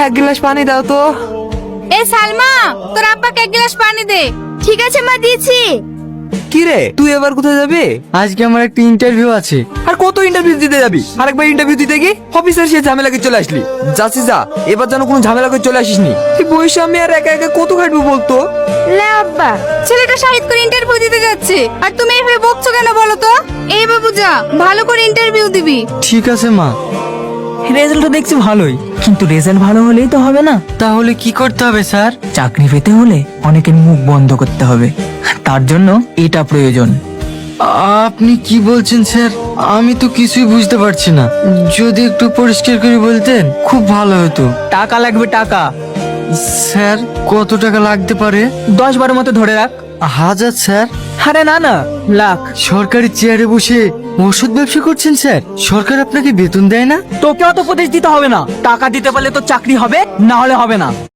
এক গ্লাস পানি দাও তো। এ সালমা, তোর আব্বাকে এক গ্লাস পানি দে। ঠিক আছে মা, দিয়েছি। কি রে, তুই এবার কোথায় যাবি? আজকে আমার একটা ইন্টারভিউ আছে। আর কত ইন্টারভিউ দিতে যাবি? আরেকবার ইন্টারভিউ দিতে গিয়ে অফিসার সে ঝামেলাকে চলে আসলি। যাচ্ছি যা, এবার যেন কোনো ঝামেলা করে চলে আসিস নি। এই বয়সে আমি আর একা একা কত খাটবো বলতো? লে আব্বা, ছেলেটা শাহিদ করে ইন্টারভিউ দিতে যাচ্ছে, আর তুমি এইভাবে বকছো কেন বলো তো? এই বাবু যা, ভালো করে ইন্টারভিউ দিবি। ঠিক আছে মা। রেজাল্টটা দেখছি ভালোই, কিন্তু রেজাল্ট ভালো হলেই তো হবে না। তাহলে কি করতে হবে স্যার? চাকরি পেতে হলে অনেকের মুখ বন্ধ করতে হবে, তার জন্য এটা প্রয়োজন। আপনি কি বলছেন স্যার? আমি তো কিছুই বুঝতে পারছি না। যদি একটু পরিষ্কার করে বলতেন খুব ভালো হতো। টাকা লাগবে, টাকা। স্যার কত টাকা লাগতে পারে? 10-12 মতো ধরে রাখ। 1000 স্যার? আরে না না, লাখ। সরকারি চেয়ারে বসে ওষুধ ব্যবসা করছেন স্যার? সরকার আপনাকে বেতন দেয় না? তোকে অত উপদেশ দিতে হবে না, টাকা দিতে পারলে তো চাকরি হবে, না হলে হবে না।